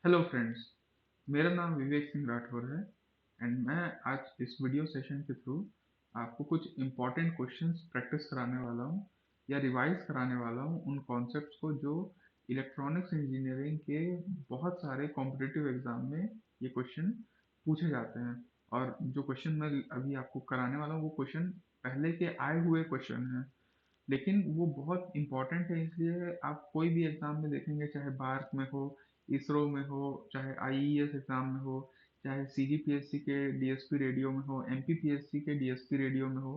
Hello friends, मेरा नाम विवेक सिंह राठौर है एंड मैं आज इस वीडियो सेशन के थ्रू आपको कुछ इम्पोर्टेंट क्वेश्चंस प्रैक्टिस कराने वाला हूँ या रिवाइज कराने वाला हूँ उन कॉन्सेप्ट्स को जो इलेक्ट्रॉनिक्स इंजीनियरिंग के बहुत सारे कॉम्पिटिटिव एग्जाम में ये क्वेश्चन पूछे जाते हैं। और जो क्वेश्चन मैं अभी आपको कराने वाला हूँ वो क्वेश्चन पहले के आए हुए क्वेश्चन हैं, लेकिन वो बहुत इंपॉर्टेंट है। इसलिए आप कोई भी एग्जाम में देखेंगे, चाहे बार्क में हो, इसरो में हो, चाहे आईईएस एग्जाम में हो, चाहे सीजीपीएससी के डीएसपी रेडियो में हो, एमपीपीएससी के डीएसपी रेडियो में हो,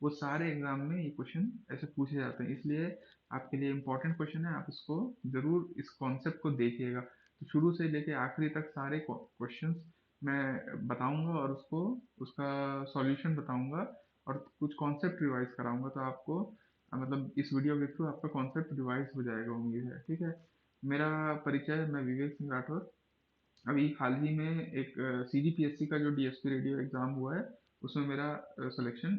वो सारे एग्जाम में ये क्वेश्चन ऐसे पूछे जाते हैं। इसलिए आपके लिए इम्पोर्टेंट क्वेश्चन है, आप इसको जरूर इस कॉन्सेप्ट को देखिएगा। तो शुरू से लेके आखिरी तक सारे क्वेश्चंस मैं बताऊंगा और उसको उसका सॉल्यूशन बताऊंगा और कुछ कॉन्सेप्ट रिवाइज कराऊंगा, तो आपको मतलब इस वीडियो के थ्रू आपका कॉन्सेप्ट रिवाइज हो जाएगा, उम्मीद है। ठीक है, मेरा परिचय, मैं विवेक सिंह राठौर। अभी हाल ही में एक सीजीपीएससी का जो डीएसपी रेडियो एग्ज़ाम हुआ है उसमें मेरा सिलेक्शन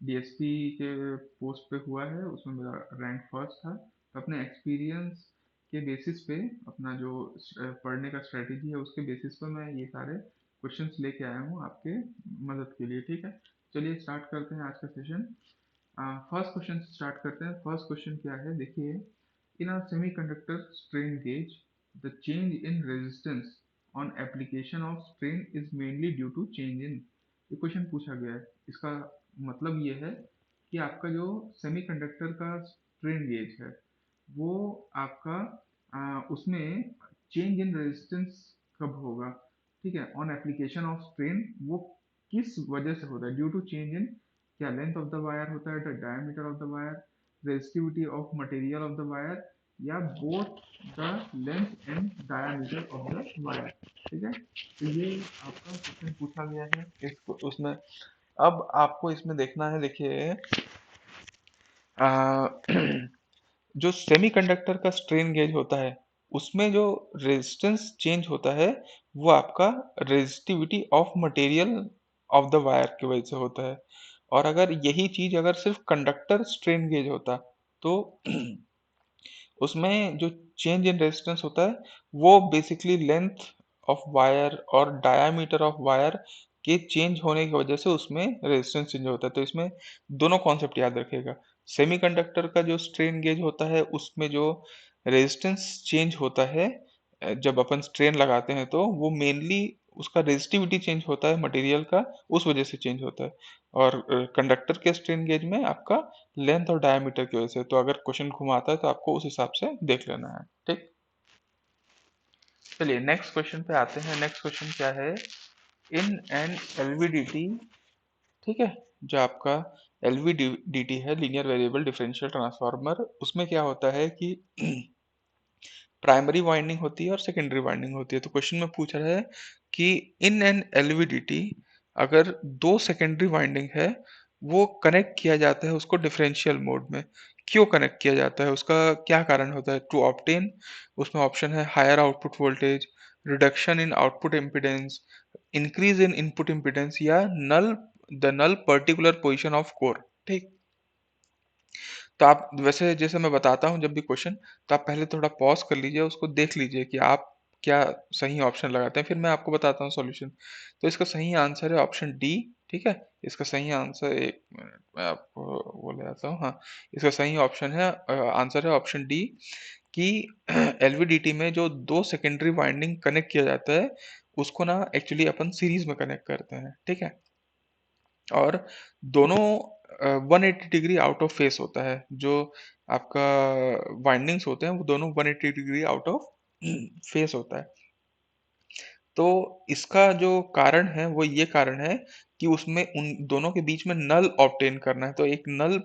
डीएसपी के पोस्ट पे हुआ है, उसमें मेरा रैंक फर्स्ट था। तो अपने एक्सपीरियंस के बेसिस पे, अपना जो पढ़ने का स्ट्रेटेजी है उसके बेसिस पे मैं ये सारे क्वेश्चंस लेके आया हूँ आपके मदद के लिए। ठीक है, चलिए स्टार्ट करते हैं आज का सेशन। फर्स्ट क्वेश्चन से स्टार्ट करते हैं। फर्स्ट क्वेश्चन क्या है, देखिए। In a semiconductor strain gauge the change in resistance on application of strain is mainly due to change in. ये क्वेश्चन पूछा गया है। इसका मतलब ये है कि आपका जो सेमीकंडक्टर का स्ट्रेन गेज है वो आपका उसमें चेंज इन रेजिस्टेंस कब होगा। ठीक है, ऑन एप्लीकेशन ऑफ स्ट्रेन वो किस वजह से होता है, ड्यू टू चेंज इन। क्या लेंथ ऑफ द वायर होता है, the diameter of the wire, resistivity of material of the wire, या both the length and diameter of the wire. ठीक है, तो ये आपका क्वेश्चन पूछा गया है इसको उसमें। अब आपको इसमें देखना है, देखिए। जो सेमीकंडक्टर का स्ट्रेन गेज होता है उसमें जो रेजिस्टेंस चेंज होता है वो आपका resistivity of material of the wire की वजह से होता है। और अगर यही चीज अगर सिर्फ कंडक्टर स्ट्रेन गेज होता तो उसमें जो चेंज इन रेजिस्टेंस होता है वो बेसिकली लेंथ ऑफ वायर और डायामीटर ऑफ वायर के चेंज होने की वजह से उसमें रेजिस्टेंस चेंज होता है। तो इसमें दोनों कॉन्सेप्ट याद रखिएगा। सेमीकंडक्टर का जो स्ट्रेन गेज होता है उसमें जो रेजिस्टेंस चेंज होता है जब अपन स्ट्रेन लगाते हैं तो वो मेनली उसका रेजिस्टिविटी चेंज होता है मटेरियल का, उस वजह से चेंज होता है। और कंडक्टर के स्ट्रेन गेज में आपका लेंथ और डायमीटर की वजह से। तो अगर क्वेश्चन घुमाता है तो आपको उस हिसाब से देख लेना है। ठीक, चलिए नेक्स्ट क्वेश्चन पे आते हैं। नेक्स्ट क्वेश्चन क्या है, इन एन एलवीडीटी। ठीक है, जो आपका एलवीडीटी है, लीनियर वेरिएबल डिफरेंशियल ट्रांसफार्मर, उसमें क्या होता है कि प्राइमरी वाइंडिंग होती है और सेकेंडरी वाइंडिंग होती है। तो क्वेश्चन में पूछ रहा है कि इन एन एलवीडीटी अगर दो सेकेंडरी वाइंडिंग है वो कनेक्ट किया जाता है उसको डिफरेंशियल मोड में, क्यों कनेक्ट किया जाता है, उसका क्या कारण होता है। टू ऑब्टेन, उसमें ऑप्शन है higher output voltage, reduction in output impedance, increase in input impedance, या null the null particular position of core. ठीक, तो आप वैसे जैसे मैं बताता हूँ जब भी क्वेश्चन, तो आप पहले थोड़ा पॉज कर लीजिए, उसको देख लीजिए कि आप क्या सही ऑप्शन लगाते हैं, फिर मैं आपको बताता हूँ सॉल्यूशन। तो इसका सही आंसर है ऑप्शन डी। ठीक है, इसका सही आंसर, एक मिनट मैं आपको वो ले आता हूँ। हाँ, इसका सही ऑप्शन है, आंसर है ऑप्शन डी कि एलवीडीटी में जो दो सेकेंडरी वाइंडिंग कनेक्ट किया जाता है उसको ना एक्चुअली अपन सीरीज में कनेक्ट करते हैं। ठीक है, और दोनों 180 डिग्री आउट ऑफ फेस होता है। जो आपका वाइंडिंग्स होते हैं वो दोनों 180 डिग्री आउट ऑफ फेस होता है। तो इसका जो कारण है वो ये कारण है कि उसमें उन दोनों के बीच में नल ऑब्टेन करना है। तो एक null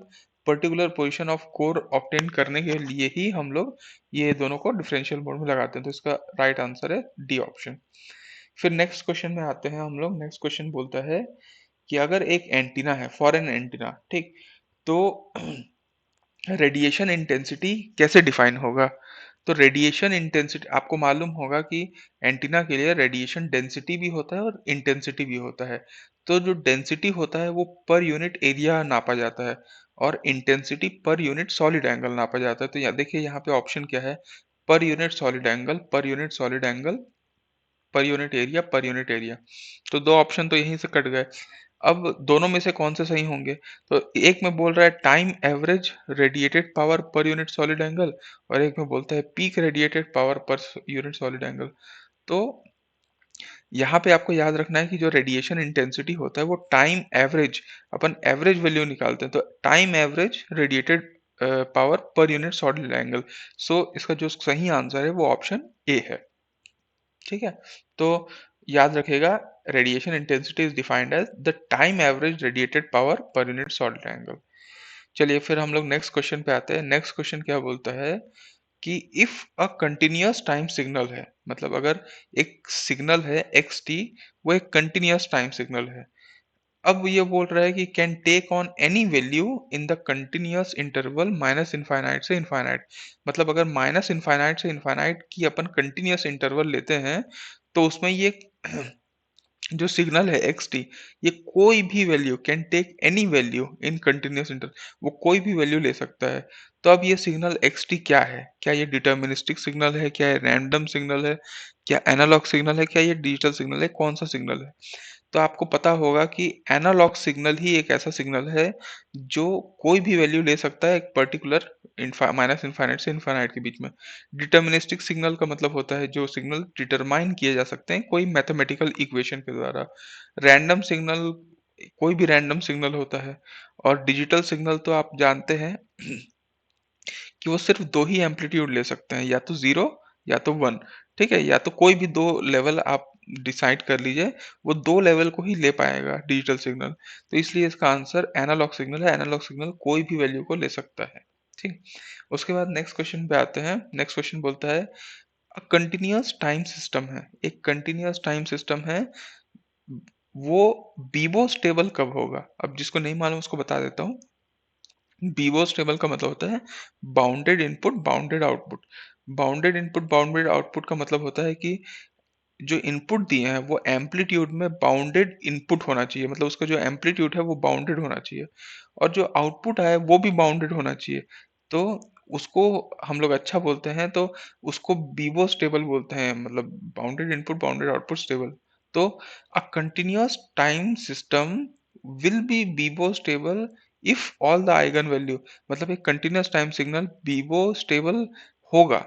particular position of core obtain करने के लिए ही हम लोग ये दोनों को डिफरेंशियल मोड में लगाते हैं। तो इसका राइट आंसर है डी ऑप्शन। फिर नेक्स्ट क्वेश्चन में आते हैं हम लोग। नेक्स्ट क्वेश्चन बोलता है कि अगर एक एंटीना है, फॉरेन एंटीना, ठीक, तो रेडिएशन इंटेंसिटी कैसे डिफाइन होगा। तो रेडिएशन इंटेंसिटी आपको मालूम होगा कि एंटीना के लिए रेडिएशन डेंसिटी भी होता है और इंटेंसिटी भी होता है। तो जो डेंसिटी होता है वो पर यूनिट एरिया नापा जाता है और इंटेंसिटी पर यूनिट सॉलिड एंगल नापा जाता है। तो यहाँ देखिए, यहाँ पे ऑप्शन क्या है, पर यूनिट सॉलिड एंगल, पर unit solid angle, per unit area, per unit area. तो दो ऑप्शन तो यहीं से कट गए। अब दोनों में से कौन से सही होंगे? तो एक में बोल रहा है time average radiated power per unit solid angle, और एक में बोलता है peak radiated power per unit solid angle. तो यहाँ पे आपको याद रखना है कि जो रेडिएशन इंटेंसिटी होता है वो टाइम एवरेज, अपन एवरेज वैल्यू निकालते हैं, तो time average radiated power per unit solid angle. So इसका जो सही आंसर है वो ऑप्शन ए है। ठीक है, तो याद रखिएगा, radiation intensity is defined as the time average radiated power per unit solid angle. चलिए फिर हम लोग नेक्स्ट क्वेश्चन पे आते हैं। नेक्स्ट क्वेश्चन क्या बोलता है कि if a continuous time signal है, मतलब अगर एक सिग्नल है एक्स टी, वो एक कंटिन्यूअस टाइम सिग्नल है। अब ये बोल रहा है कि can take on any value in the continuous interval minus infinite से इनफाइनाइट। मतलब अगर माइनस इनफाइनाइट से इनफाइनाइट की अपन कंटिन्यूअस इंटरवल लेते हैं, तो उसमें ये जो सिग्नल है एक्स टी, ये कोई भी value, can take any value in continuous interval, वो कोई भी वैल्यू ले सकता है। तो अब ये सिग्नल एक्स टी क्या है? क्या ये डिटर्मिनिस्टिक सिग्नल है, क्या ये रैंडम सिग्नल है, क्या एनालॉग सिग्नल है, क्या ये डिजिटल सिग्नल है, कौन सा सिग्नल है? तो आपको पता होगा कि एनालॉग सिग्नल ही एक ऐसा सिग्नल है जो कोई भी वैल्यू ले सकता है एक पर्टिकुलर माइनस इनफाइनाइट से इनफाइनाइट के बीच में। डिटर्मिनिस्टिक सिग्नल का मतलब होता है जो सिग्नल डिटरमाइन किए जा सकते हैं कोई मैथमेटिकल इक्वेशन के द्वारा। रैंडम सिग्नल कोई भी रैंडम सिग्नल होता है। और डिजिटल सिग्नल तो आप जानते हैं कि वो सिर्फ दो ही एम्पलीट्यूड ले सकते हैं, या तो जीरो या तो वन। ठीक है, या तो कोई भी दो लेवल आप डिसाइड कर लीजिए, वो दो लेवल को ही ले पाएगा डिजिटल सिग्नल। तो इसलिए इसका आंसर एनालॉग सिग्नल है। एनालॉग सिग्नल कोई भी वैल्यू को ले सकता है। ठीक, उसके बाद नेक्स्ट क्वेश्चन पे आते हैं। नेक्स्ट क्वेश्चन बोलता है कंटिन्यूअस टाइम सिस्टम है, एक कंटिन्यूअस टाइम सिस्टम है, वो बीबो स्टेबल कब होगा? अब जिसको नहीं मालूम उसको बता देता हूँ। बीबोस टेबल का मतलब होता है bounded input bounded output. Bounded input bounded output का मतलब होता है कि जो इनपुट दिए हैं वो एम्पलीट्यूड में बाउंडेड इनपुट होना चाहिए, मतलब उसका जो एम्पलीट्यूड है वो बाउंडेड होना चाहिए, और जो आउटपुट आए वो भी बाउंडेड होना चाहिए। तो उसको हम लोग अच्छा बोलते हैं, तो उसको बीबो स्टेबल बोलते हैं, मतलब bounded input bounded output stable. तो a continuous time system will be BIBO stable if all the eigen value, मतलब एक continuous time signal BIBO stable होगा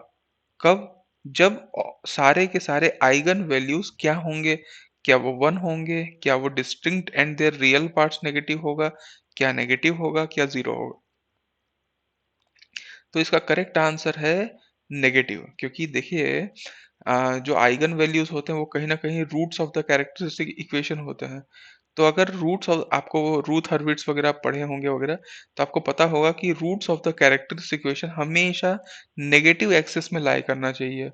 कब? जब सारे के सारे आइगन वैल्यूज क्या होंगे? क्या वो वन होंगे, क्या वो distinct and there real parts negative होगा, क्या नेगेटिव होगा, क्या जीरो होगा? तो इसका करेक्ट आंसर है नेगेटिव, क्योंकि देखिए जो आइगन वैल्यूज होते हैं वो कहीं ना कहीं roots of the characteristic equation होते हैं। तो अगर रूट्स ऑफ, आपको रूथ हर्विट्स वगैरह पढ़े होंगे वगैरह, तो आपको पता होगा कि roots of the characteristic equation हमेशा नेगेटिव एक्सिस में लाई करना चाहिए।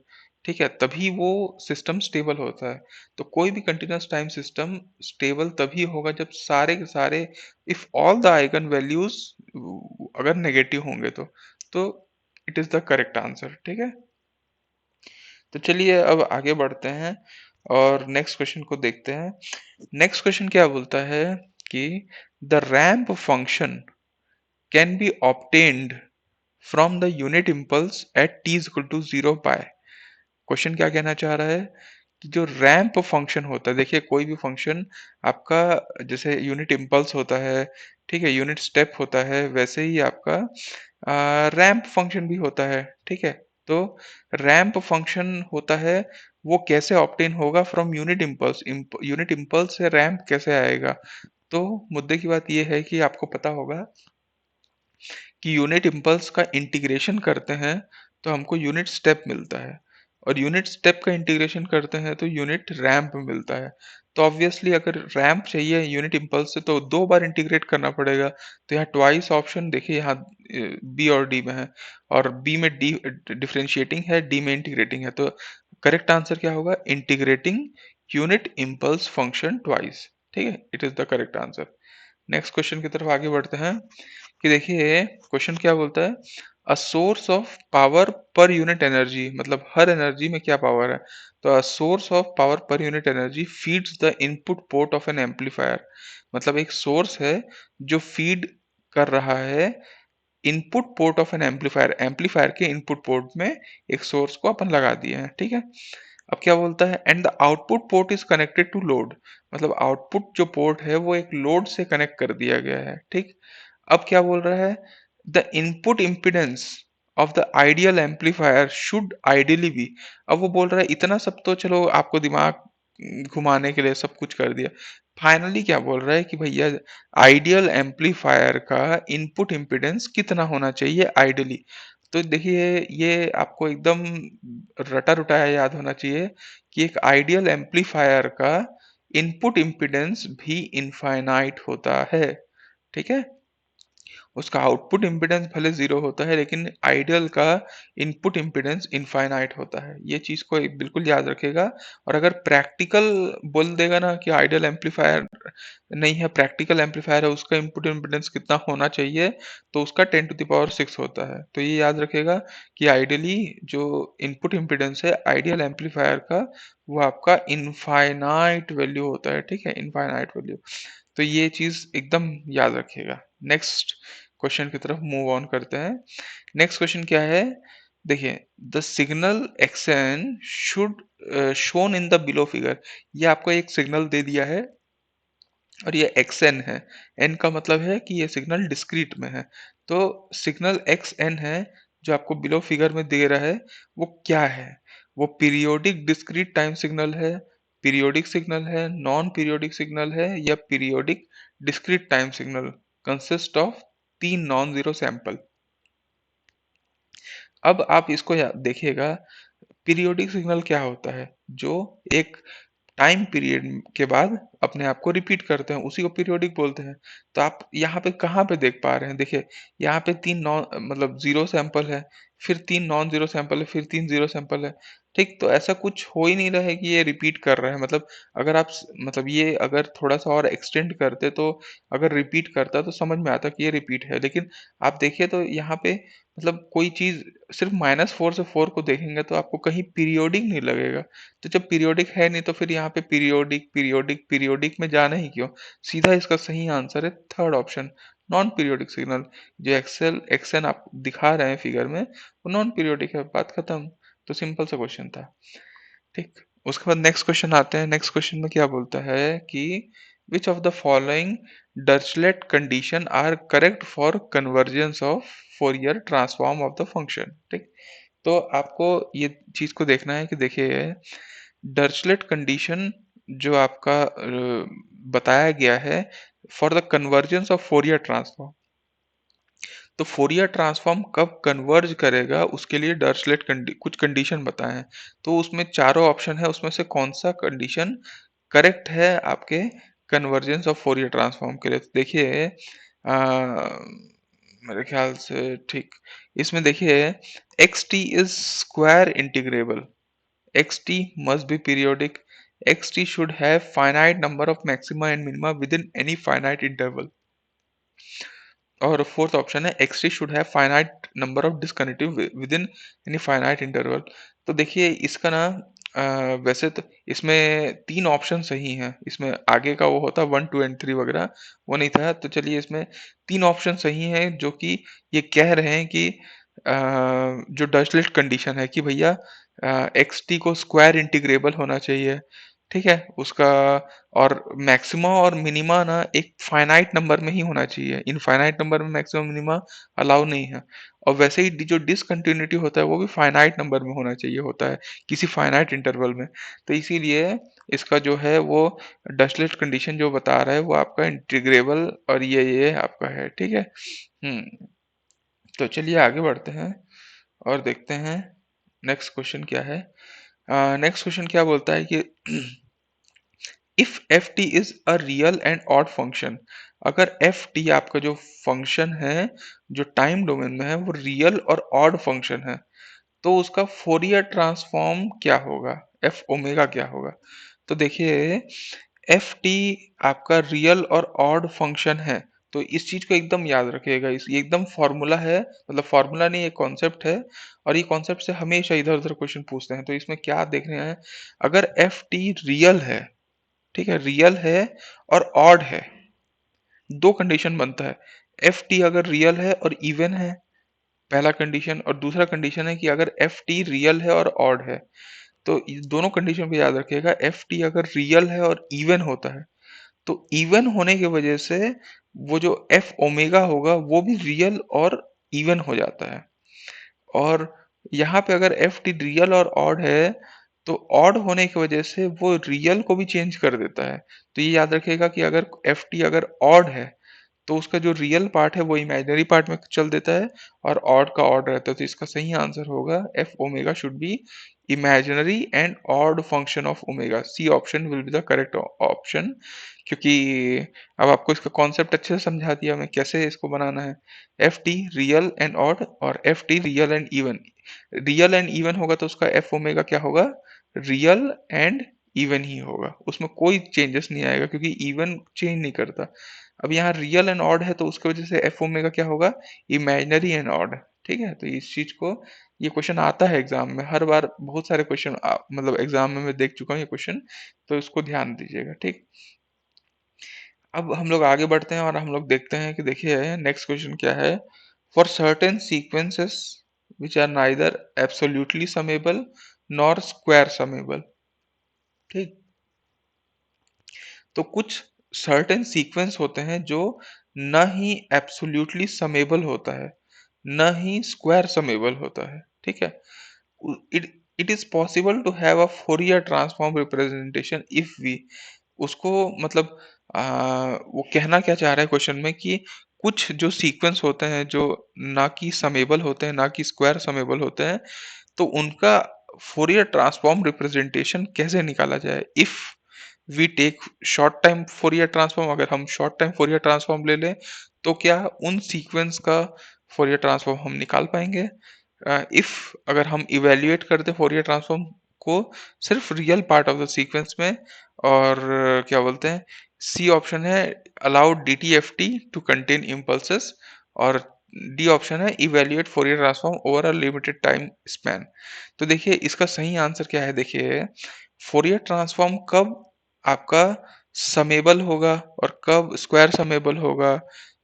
ठीक है, तभी वो सिस्टम स्टेबल होता है। तो कोई भी कंटिन्यूअस टाइम सिस्टम स्टेबल तभी होगा जब सारे के सारे, if all the eigen values अगर नेगेटिव होंगे तो it is the correct answer. ठीक है, तो चलिए अब आगे बढ़ते हैं और नेक्स्ट क्वेश्चन को देखते हैं। नेक्स्ट क्वेश्चन क्या बोलता है कि the ramp function can be obtained from the unit impulse at t is equal to zero by. Question क्या कहना चाह रहा है कि जो रैंप फंक्शन होता है, देखिए कोई भी फंक्शन आपका, जैसे यूनिट इम्पल्स होता है, ठीक है, यूनिट स्टेप होता है, वैसे ही आपका रैंप फंक्शन भी होता है। ठीक है, तो रैंप फंक्शन होता है, वो कैसे ऑब्टेन होगा from unit impulse, unit impulse से रैंप कैसे आएगा? तो मुद्दे की बात यह है कि आपको पता होगा कि यूनिट इम्पल्स का इंटीग्रेशन करते हैं तो हमको यूनिट स्टेप मिलता है, और यूनिट स्टेप का इंटीग्रेशन करते हैं तो यूनिट रैंप मिलता है। तो ऑब्वियसली अगर रैंप चाहिए यूनिट इम्पल्स से तो दो बार इंटीग्रेट करना पड़ेगा। तो यहाँ ट्वाइस ऑप्शन देखिए, यहाँ बी और डी में है, और बी में डी डिफरेंशिएटिंग है, डी में इंटीग्रेटिंग है। तो करेक्ट आंसर क्या होगा? Integrating unit impulse function twice. ठीक है, it is the correct answer. Next question की तरफ आगे बढ़ते हैं कि देखिए क्वेश्चन क्या बोलता है, a source of power per unit energy, मतलब हर एनर्जी में क्या पावर है? तो a source of power per unit energy feeds the input port of N amplifier. मतलब एक सोर्स है जो फीड कर रहा है input port of N amplifier, amplifier के इनपुट पोर्ट में एक सोर्स को अपन लगा दिए हैं, ठीक है। अब क्या बोलता है, and the output port is connected to load, मतलब आउटपुट जो पोर्ट है वो एक लोड से कनेक्ट कर दिया गया है, ठीक। अब क्या बोल रहा है, the input impedance of the ideal amplifier should ideally be. अब वो बोल रहा है इतना सब तो चलो आपको दिमाग घुमाने के लिए सब कुछ कर दिया, फाइनली क्या बोल रहा है कि भैया आइडियल एम्पलीफायर का इनपुट इम्पीडेंस कितना होना चाहिए आइडियली। तो देखिए ये आपको एकदम रटा रुटाया याद होना चाहिए कि एक आइडियल एम्पलीफायर का इनपुट इम्पीडेंस भी इनफाइनाइट होता है, ठीक है। उसका आउटपुट इम्पीडेंस भले जीरो होता है लेकिन आइडियल का इनपुट इम्पीडेंस इनफाइनाइट होता है, ये चीज को बिल्कुल याद रखेगा। और अगर प्रैक्टिकल बोल देगा ना कि आइडियल एम्पलीफायर नहीं है, प्रैक्टिकल एम्पलीफायर है, उसका इनपुट इम्पीडेंस कितना होना चाहिए, तो उसका 10⁶ होता है। तो ये याद रखेगा कि आइडियली जो इनपुट इम्पीडेंस है आइडियल एम्पलीफायर का वो आपका इनफाइनाइट वैल्यू होता है, ठीक है, इनफाइनाइट वैल्यू। तो ये चीज एकदम याद रखिएगा। नेक्स्ट क्वेश्चन की तरफ मूव ऑन करते हैं। नेक्स्ट क्वेश्चन क्या है, देखिए, the signal xn should shown in the below figure. ये आपको एक सिग्नल दे दिया है और ये एक्सएन है, एन का मतलब है कि ये सिग्नल डिस्क्रीट में है। तो सिग्नल एक्स एन है जो आपको बिलो फिगर में दे रहा है, वो क्या है, वो पीरियोडिक डिस्क्रीट टाइम सिग्नल है, पीरियोडिक सिग्नल है, नॉन पीरियोडिक सिग्नल है, या periodic discrete time signal, consist of 3 non zero sample. अब आप इसको देखिएगा, पीरियोडिक सिग्नल क्या होता है, जो एक टाइम पीरियड के बाद अपने आप को रिपीट करते हैं, उसी को पीरियोडिक बोलते हैं। तो आप यहाँ पे कहाँ पे देख पा रहे हैं, देखिए यहाँ पे 3 नॉन मतलब जीरो सैंपल है, फिर 3 नॉन जीरो सैंपल है, फिर 3 जीरो सैंपल है, ठीक। तो ऐसा कुछ हो ही नहीं रहा है कि ये रिपीट कर रहा है, मतलब अगर आप मतलब ये अगर थोड़ा सा और एक्सटेंड करते तो अगर रिपीट करता तो समझ में आता कि ये रिपीट है, लेकिन आप देखिए तो यहाँ पे मतलब कोई चीज सिर्फ -4 से 4 को देखेंगे तो आपको कहीं पीरियोडिक नहीं लगेगा। तो जब पीरियोडिक है नहीं तो फिर यहाँ पे पीरियोडिक पीरियोडिक पीरियोडिक में जाना ही क्यों। सीधा इसका सही आंसर है third option, non periodic signal. जो एक्सन आप दिखा रहे हैं फिगर में वो नॉन पीरियोडिक है, बात खत्म। तो सिंपल सा क्वेश्चन था, ठीक। उसके बाद नेक्स्ट क्वेश्चन आते हैं। नेक्स्ट क्वेश्चन में क्या बोलता है कि which of the following Dirichlet condition are correct for convergence of Fourier transform of the function, ठीक। तो आपको ये चीज को देखना है कि देखिए डर्चलेट कंडीशन जो आपका बताया गया है for the convergence of Fourier transform, तो फोरियर ट्रांसफॉर्म कब कन्वर्ज करेगा उसके लिए डर्चलेट कुछ कंडीशन बताए हैं। तो उसमें चारों ऑप्शन है, उसमें से कौन सा कंडीशन करेक्ट है आपके कन्वर्जेंस ऑफ फोरियर ट्रांसफॉर्म के लिए। तो देखिए मेरे ख्याल से ठीक, इसमें देखिए x T is square integrable, x T must be periodic, x T should have finite number of maxima and minima with in any finite interval, और फोर्थ ऑप्शन है x T should have finite number of discontinuity with in any finite interval. तो देखिए इसका ना वैसे तो इसमें 3 option सही हैं, इसमें आगे का वो होता 1 2 एंड 3 वगैरह वो नहीं था। तो चलिए इसमें 3 ऑप्शन सही हैं जो कि ये कह रहे हैं कि जो डर्चलेट कंडीशन है कि भैया एक्स टी को स्क्वायर इंटीग्रेबल होना चाहिए, ठीक है, उसका और मैक्सिमा और मिनिमा ना एक फाइनाइट नंबर में ही होना चाहिए, इनफाइनाइट नंबर में मैक्सिमम मिनिमा अलाउ नहीं है। और वैसे ही जो डिसकंटिन्यूटी होता है वो भी फाइनाइट नंबर में होना चाहिए होता है किसी फाइनाइट इंटरवल में। तो इसीलिए इसका जो है वो डसलेट कंडीशन जो बता रहा है वो आपका इंटीग्रेबल और ये आपका है, ठीक है। तो चलिए आगे बढ़ते हैं और देखते हैं नेक्स्ट क्वेश्चन क्या है। नेक्स्ट क्वेश्चन क्या बोलता है कि if F T is a real and odd function, अगर एफ टी आपका जो फंक्शन है जो टाइम डोमेन में है वो रियल और ऑड फंक्शन है, तो उसका फोरियर ट्रांसफॉर्म क्या होगा, एफ ओमेगा क्या होगा। तो देखिए एफ टी आपका रियल और ऑड फंक्शन है, तो इस चीज को एकदम याद रखिएगा, इस ये एकदम फॉर्मूला है, मतलब फॉर्मूला नहीं, ये कॉन्सेप्ट है। और ये कॉन्सेप्ट से हमेशा इधर उधर क्वेश्चन पूछते हैं, तो इसमें क्या देख रहे हैं, अगर एफ टी रियल है, ठीक है, रियल है और ऑड है, दो कंडीशन बनता है, एफ टी अगर रियल है और इवन है, पहला कंडीशन, और दूसरा कंडीशन है कि अगर एफ टी रियल है और ऑड है। तो इस दोनों कंडीशन को याद रखिएगा, एफ टी अगर रियल है और इवन होता है तो इवन होने की वजह से वो जो एफ ओमेगा होगा वो भी रियल और इवन हो जाता है। और यहाँ पे अगर एफ टी रियल और ऑड है तो ऑड होने की वजह से वो रियल को भी चेंज कर देता है। तो ये याद रखिएगा कि अगर एफ टी अगर ऑड है तो उसका जो रियल पार्ट है वो इमेजिनरी पार्ट में चल देता है और ऑड का ऑड रहता है। तो इसका सही आंसर होगा F omega should be imaginary and odd function of omega. C option will be the correct option. क्योंकि अब आपको इसका कॉन्सेप्ट अच्छे से समझा दिया मैं कैसे इसको बनाना है। F T real and odd और F T real and even. Real and even होगा तो उसका एफ ओमेगा क्या होगा, रियल एंड इवन ही होगा, उसमें कोई चेंजेस नहीं आएगा क्योंकि इवन चेंज नहीं करता। अब यहाँ रियल एंड ऑड है तो उसकी वजह से एफ ओमेगा क्या होगा, इमेजिनरी एंड ऑड। ठीक है, तो इस चीज को, ये क्वेश्चन आता है एग्जाम में हर बार, बहुत सारे क्वेश्चन मतलब एग्जाम में मैं देख चुका हूँ ये क्वेश्चन, तो इसको ध्यान दीजिएगा। ठीक, अब हम लोग आगे बढ़ते हैं और हम लोग देखते हैं कि देखिए नेक्स्ट क्वेश्चन क्या है। For certain sequences which are neither absolutely summable nor square summable. ठीक, तो कुछ सर्टेन सीक्वेंस होते हैं जो न ही एब्सोल्युटली समेबल होता है न ही स्क्वायर समेबल होता है। ठीक है, it it is possible to have a Fourier transform representation if we, उसको मतलब वो कहना क्या चाह रहा है क्वेश्चन में कि कुछ जो सीक्वेंस होते हैं जो ना कि समेबल होते हैं ना कि स्क्वायर समेबल होते हैं, तो उनका फोरियर ट्रांसफॉर्म रिप्रेजेंटेशन कैसे निकाला जाए। If we take short time Fourier transform, अगर हम शॉर्ट टाइम फोरियर ट्रांसफॉर्म ले लें तो क्या उन सीक्वेंस का फोरियर ट्रांसफॉर्म हम निकाल पाएंगे। इफ अगर हम इवेल्युएट करते फोरियर ट्रांसफॉर्म को सिर्फ real part of the sequence में, और क्या बोलते हैं, सी ऑप्शन है allow D T F T to contain impulses, और डी ऑप्शन है evaluate Fourier transform over a limited time span. तो देखिए इसका सही आंसर क्या है, देखिए फोरियर ट्रांसफॉर्म कब आपका समेबल होगा और कब स्क्वायर समेबल होगा,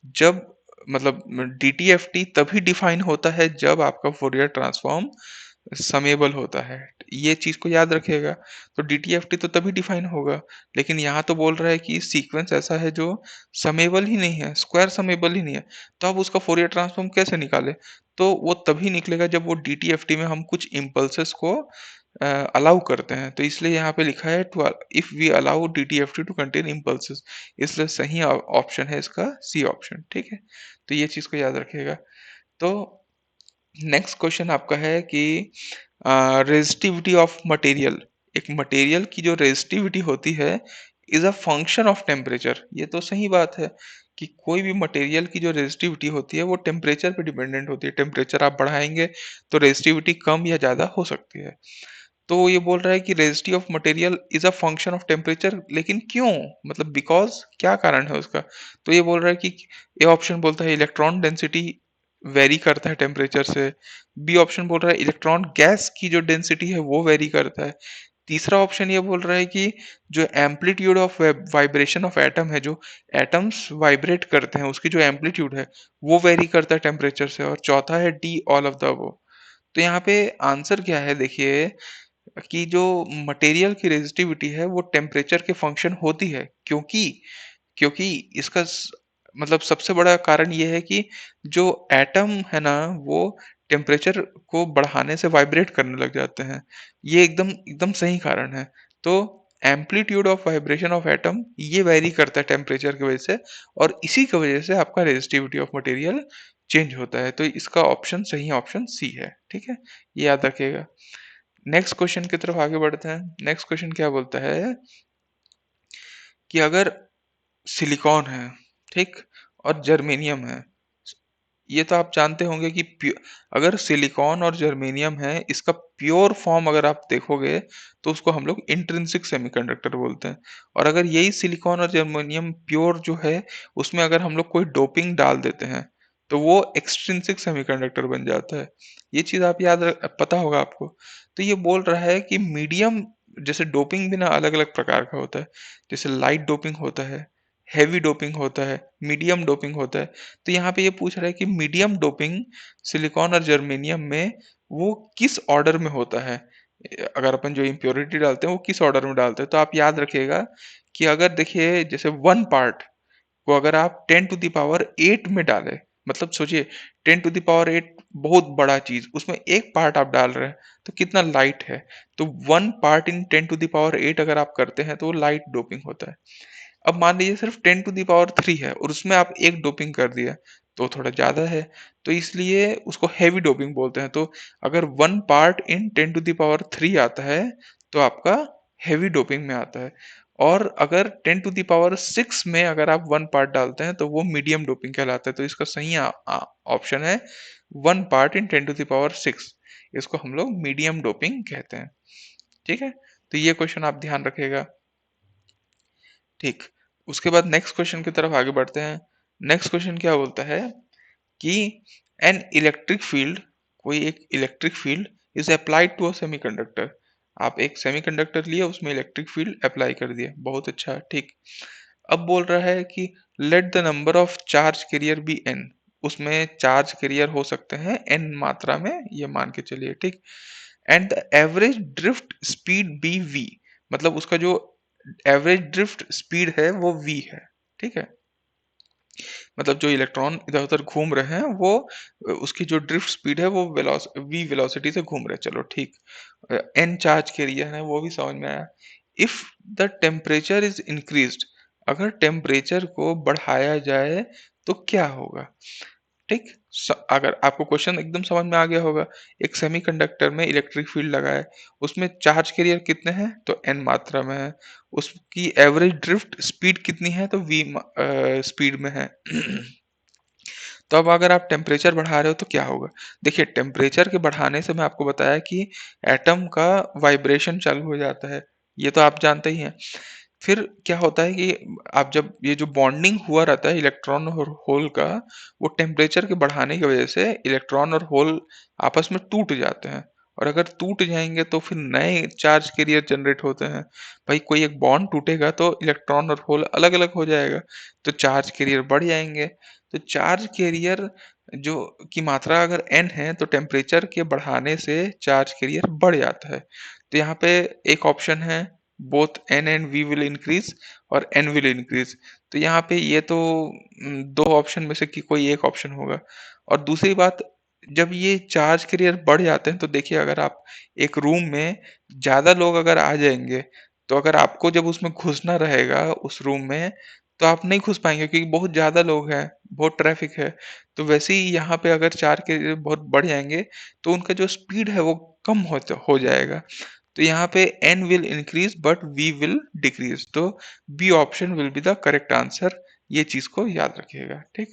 जब मतलब डीटीएफटी तभी डिफाइन होता है जब आपका फोरियर ट्रांसफॉर्म समेबल होता है। ये चीज को याद रखिएगा। तो डीटीएफटी तो तभी डिफाइन होगा, लेकिन यहाँ तो बोल रहा है कि सीक्वेंस ऐसा है जो समेबल ही नहीं है, स्क्वायर समेबल ही नहीं है, तो अब उसका फोरियर ट्रांसफॉर्म कैसे निकाले। तो वो तभी निकलेगा जब वो डीटीएफटी में हम कुछ इम्पल्सेस को अलाउ करते हैं। तो इसलिए यहाँ पे लिखा है two if we allow DTFT to contain impulses, इसलिए सही ऑप्शन है इसका सी ऑप्शन। ठीक है, तो ये चीज को याद रखिएगा। तो नेक्स्ट क्वेश्चन आपका है कि रेजिस्टिविटी ऑफ मटेरियल, एक मटेरियल की जो रेजिस्टिविटी होती है is a function of temperature. ये तो सही बात है कि कोई भी मटेरियल की जो रेजिस्टिविटी होती है वो टेम्परेचर पे डिपेंडेंट होती है, टेम्परेचर आप बढ़ाएंगे तो रेजिस्टिविटी कम या ज्यादा हो सकती है। तो ये बोल रहा है कि resistivity of material is a function of temperature, लेकिन क्यों, मतलब बिकॉज क्या कारण है उसका। तो ये बोल रहा है कि ए ऑप्शन बोलता है इलेक्ट्रॉन डेंसिटी वेरी करता है टेम्परेचर से, बी ऑप्शन बोल रहा है इलेक्ट्रॉन गैस की जो डेंसिटी है वो वेरी करता है, तीसरा ऑप्शन ये बोल रहा है कि जो amplitude of vibration of atom है, जो एटम्स वाइब्रेट करते हैं उसकी जो एम्पलीट्यूड है वो वेरी करता है टेम्परेचर से, और चौथा है D all of the above. तो यहाँ पे आंसर क्या है, देखिए कि जो मटेरियल की रेजिस्टिविटी है वो टेम्परेचर के फंक्शन होती है, क्योंकि क्योंकि इसका मतलब सबसे बड़ा कारण ये है कि जो एटम है ना वो टेम्परेचर को बढ़ाने से वाइब्रेट करने लग जाते हैं। ये एकदम एकदम सही कारण है। तो amplitude of vibration of atom ये वेरी करता है टेम्परेचर की वजह से, और इसी की वजह से आपका रेजिस्टिविटी ऑफ मटेरियल चेंज होता है। तो इसका ऑप्शन सही ऑप्शन सी है। ठीक है, ये याद रखिएगा। नेक्स्ट क्वेश्चन की तरफ आगे बढ़ते हैं। नेक्स्ट क्वेश्चन क्या बोलता है कि अगर सिलिकॉन है, ठीक, और जर्मेनियम है, ये तो आप जानते होंगे कि अगर सिलिकॉन और जर्मेनियम है इसका प्योर फॉर्म अगर आप देखोगे तो उसको हम लोग इंट्रिंसिक सेमीकंडक्टर बोलते हैं। और अगर यही सिलिकॉन और जर्मेनियम प्योर जो है उसमें अगर हम लोग कोई डोपिंग डाल देते हैं तो वो एक्सट्रिंसिक सेमीकंडक्टर बन जाता है। ये चीज आप पता होगा आपको। तो ये बोल रहा है कि मीडियम, जैसे डोपिंग भी ना अलग अलग प्रकार का होता है, जैसे लाइट डोपिंग होता है, हेवी डोपिंग होता है, मीडियम डोपिंग होता है। तो यहाँ पे ये पूछ रहा है कि मीडियम डोपिंग सिलिकॉन और जर्मेनियम में वो किस ऑर्डर में होता है। अगर अपन जो इम्प्योरिटी डालते हैं वो किस ऑर्डर में डालते हैं, तो आप याद रखिएगा कि अगर देखिए जैसे वन पार्ट को अगर आप 10 to the power 8 में डालें, मतलब सोचिए 10 to the power 8 बहुत बड़ा चीज, उसमें एक पार्ट आप डाल रहे हैं तो कितना लाइट है। तो 1 part in 10 to the power 8 अगर आप करते हैं तो वो लाइट डोपिंग होता है। अब मान लीजिए सिर्फ 10 to the power 3 है और उसमें आप एक डोपिंग कर दिया तो थोड़ा ज्यादा है, तो इसलिए उसको हैवी डोपिंग बोलते हैं। तो अगर 1 part in 10 to the power 3 आता है तो आपका हैवी डोपिंग में आता है। और अगर 10 to the power 6 में अगर आप वन पार्ट डालते हैं तो वो मीडियम डोपिंग कहलाता है। तो इसका सही ऑप्शन है 1 part in 10 to the power 6। इसको हम लोग मीडियम डोपिंग कहते हैं। ठीक है, तो ये क्वेश्चन आप ध्यान रखिएगा। ठीक, उसके बाद नेक्स्ट क्वेश्चन की तरफ आगे बढ़ते हैं। नेक्स्ट क्वेश्चन क्या बोलता है कि एन इलेक्ट्रिक फील्ड, कोई एक electric field is applied to a semiconductor. आप एक सेमीकंडक्टर लिए, उसमें इलेक्ट्रिक फील्ड अप्लाई कर दिए, बहुत अच्छा। ठीक, अब बोल रहा है कि let the number of charge carrier be N. उसमें चार्ज कैरियर हो सकते हैं एन मात्रा में, ये मान के चलिए। ठीक, and the average drift speed be V, मतलब उसका जो एवरेज ड्रिफ्ट स्पीड है वो वी है। ठीक है, मतलब जो इलेक्ट्रॉन इधर उधर घूम रहे हैं वो उसकी जो ड्रिफ्ट स्पीड है वो वी वेलोसिटी से घूम रहे हैं। चलो ठीक, एन चार्ज कैरियर है वो भी समझ में आया। If the temperature is increased, अगर टेम्परेचर को बढ़ाया जाए तो क्या होगा। ठीक, अगर आपको क्वेश्चन एकदम समझ में आ गया होगा, एक सेमीकंडक्टर में इलेक्ट्रिक फील्ड लगा है, उसमें चार्ज कैरियर कितने हैं तो एन मात्रा में है, उसकी एवरेज ड्रिफ्ट स्पीड कितनी है तो वी स्पीड में है। तो अब अगर आप टेम्परेचर बढ़ा रहे हो तो क्या होगा। देखिए टेम्परेचर के बढ़ाने से मैं आपको बताया कि एटम का वाइब्रेशन चालू हो जाता है, ये तो आप जानते ही हैं। फिर क्या होता है कि आप जब ये जो बॉन्डिंग हुआ रहता है इलेक्ट्रॉन और होल का, वो टेम्परेचर के बढ़ाने की वजह से इलेक्ट्रॉन और होल आपस में टूट जाते हैं। और अगर टूट जाएंगे तो फिर नए चार्ज कैरियर जनरेट होते हैं। भाई कोई एक बॉन्ड टूटेगा तो इलेक्ट्रॉन और होल अलग अलग हो जाएगा, तो चार्ज कैरियर बढ़ जाएंगे। तो चार्ज कैरियर जो की मात्रा अगर n है तो टेम्परेचर के बढ़ाने से चार्ज कैरियर बढ़ जाता है। तो यहाँ पे एक ऑप्शन है both n and v will increase और n विल इंक्रीज। तो यहाँ पे ये तो दो ऑप्शन में से कि कोई एक ऑप्शन होगा। और दूसरी बात, जब ये चार्ज कैरियर बढ़ जाते हैं तो देखिए अगर आप एक रूम में ज्यादा लोग अगर आ जाएंगे, तो अगर आपको जब उसमें घुसना रहेगा उस रूम में, तो आप नहीं घुस पाएंगे क्योंकि बहुत ज्यादा लोग हैं, बहुत ट्रैफिक है। तो वैसे ही यहाँ पे अगर चार के बहुत बढ़ जाएंगे तो उनका जो स्पीड है वो कम हो जाएगा। तो यहाँ पे n will increase but v will decrease. तो B option will be the correct answer, ये चीज को याद रखिएगा। ठीक,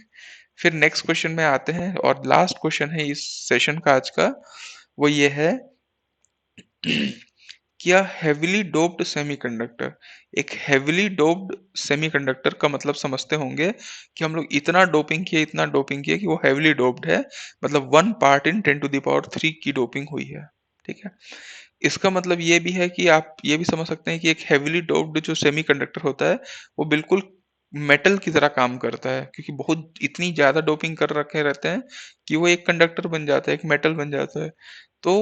फिर नेक्स्ट क्वेश्चन में आते हैं और लास्ट क्वेश्चन है इस सेशन का आज का, वो ये है क्या हेविली डोप्ड सेमीकंडक्टर, एक हेविली डोप्ड सेमीकंडक्टर का मतलब समझते होंगे कि हम लोग इतना डोपिंग किया कि वो हेविली डोप्ड है, मतलब 1 part in 10 to the power 3 की डोपिंग हुई है। ठीक है, इसका मतलब ये भी है कि आप ये भी समझ सकते हैं कि एक हेविली डोप्ड जो सेमीकंडक्टर होता है वो बिल्कुल मेटल की तरह काम करता है, क्योंकि बहुत इतनी ज्यादा डोपिंग कर रखे रहते हैं कि वो एक कंडक्टर बन जाता है, एक मेटल बन जाता है। तो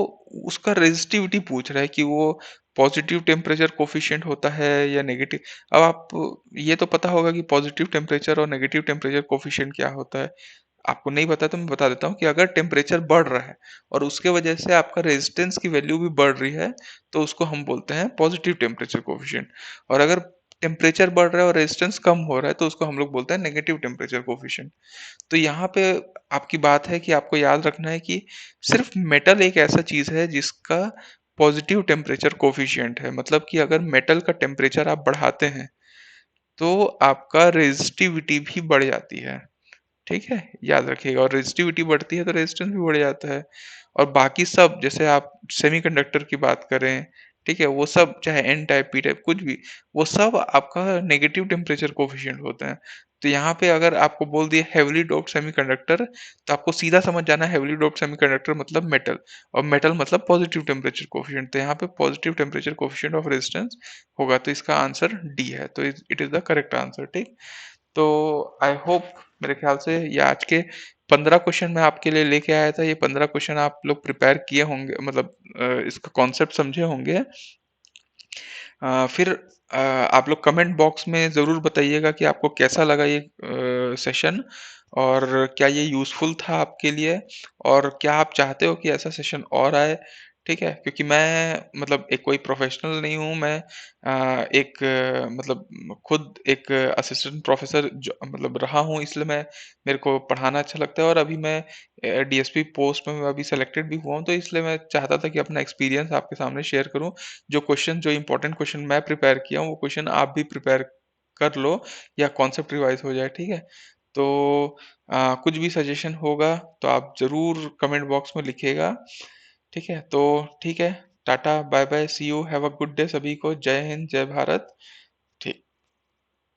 उसका रेजिस्टिविटी पूछ रहा है कि वो पॉजिटिव टेम्परेचर कोफिशिएंट होता है या नेगेटिव। अब आप ये तो पता होगा कि पॉजिटिव टेम्परेचर और नेगेटिव टेम्परेचर कोफिशिएंट क्या होता है। आपको नहीं पता तो मैं बता देता हूँ कि अगर टेम्परेचर बढ़ रहा है और उसके वजह से आपका रेजिस्टेंस की वैल्यू भी बढ़ रही है, तो उसको हम बोलते हैं पॉजिटिव टेम्परेचर कोफिशिएंट। और अगर टेम्परेचर बढ़ रहा है और रेजिस्टेंस कम हो रहा है तो उसको हम लोग बोलते हैं नेगेटिव टेम्परेचर कोफिशिएंट। तो यहाँ पे आपकी बात है कि आपको याद रखना है कि सिर्फ मेटल एक ऐसा चीज है जिसका पॉजिटिव टेम्परेचर कोफिशिएंट है, मतलब कि अगर मेटल का टेम्परेचर आप बढ़ाते हैं तो आपका रेजिस्टिविटी भी बढ़ जाती है। ठीक है, याद रखिएगा, और रेजिस्टिविटी बढ़ती है तो रेजिस्टेंस भी बढ़ जाता है। और बाकी सब जैसे आप सेमीकंडक्टर की बात करें, ठीक है, वो सब चाहे एन टाइप पी टाइप कुछ भी, वो सब आपका नेगेटिव टेम्परेचर कोफिशिएंट होते हैं। तो यहाँ पे अगर आपको बोल दिया हेवीली डोप्ड सेमीकंडक्टर, तो आपको सीधा समझ जाना है हेवीली डोप्ड सेमीकंडक्टर मतलब मेटल, और मेटल मतलब पॉजिटिव टेम्परेचर कोफिशिएंट। तो यहाँ पे positive temperature coefficient of resistance होगा, तो इसका आंसर डी है, तो it is the correct answer. ठीक, तो आई होप, मेरे ख्याल से ये आज के 15 क्वेश्चन मैं आपके लिए लेके आया था। ये 15 क्वेश्चन आप लोग प्रिपेयर किए होंगे, मतलब इसका कॉन्सेप्ट समझे होंगे। फिर आप लोग कमेंट बॉक्स में ज़रूर बताइएगा कि आपको कैसा लगा ये सेशन, और क्या ये यूज़फुल था आपके लिए, और क्या आप चाहते हो कि ऐसा सेशन और आए। ठीक है, क्योंकि मैं मतलब एक कोई प्रोफेशनल नहीं हूँ, मैं एक मतलब खुद एक असिस्टेंट प्रोफेसर जो मतलब रहा हूँ, इसलिए मैं, मेरे को पढ़ाना अच्छा लगता है, और अभी मैं डीएसपी पोस्ट में मैं अभी सेलेक्टेड भी हुआ हूँ, तो इसलिए मैं चाहता था कि अपना एक्सपीरियंस आपके सामने शेयर करूँ। जो क्वेश्चन, जो इंपॉर्टेंट क्वेश्चन मैं प्रिपेयर किया हूँ, वो क्वेश्चन आप भी प्रिपेयर कर लो, या कॉन्सेप्ट रिवाइज हो जाए। ठीक है, तो कुछ भी सजेशन होगा तो आप जरूर कमेंट बॉक्स में लिखिएगा। ठीक है, तो ठीक है, tata bye bye, see you, have a good day सभी को, जय हिंद जय भारत।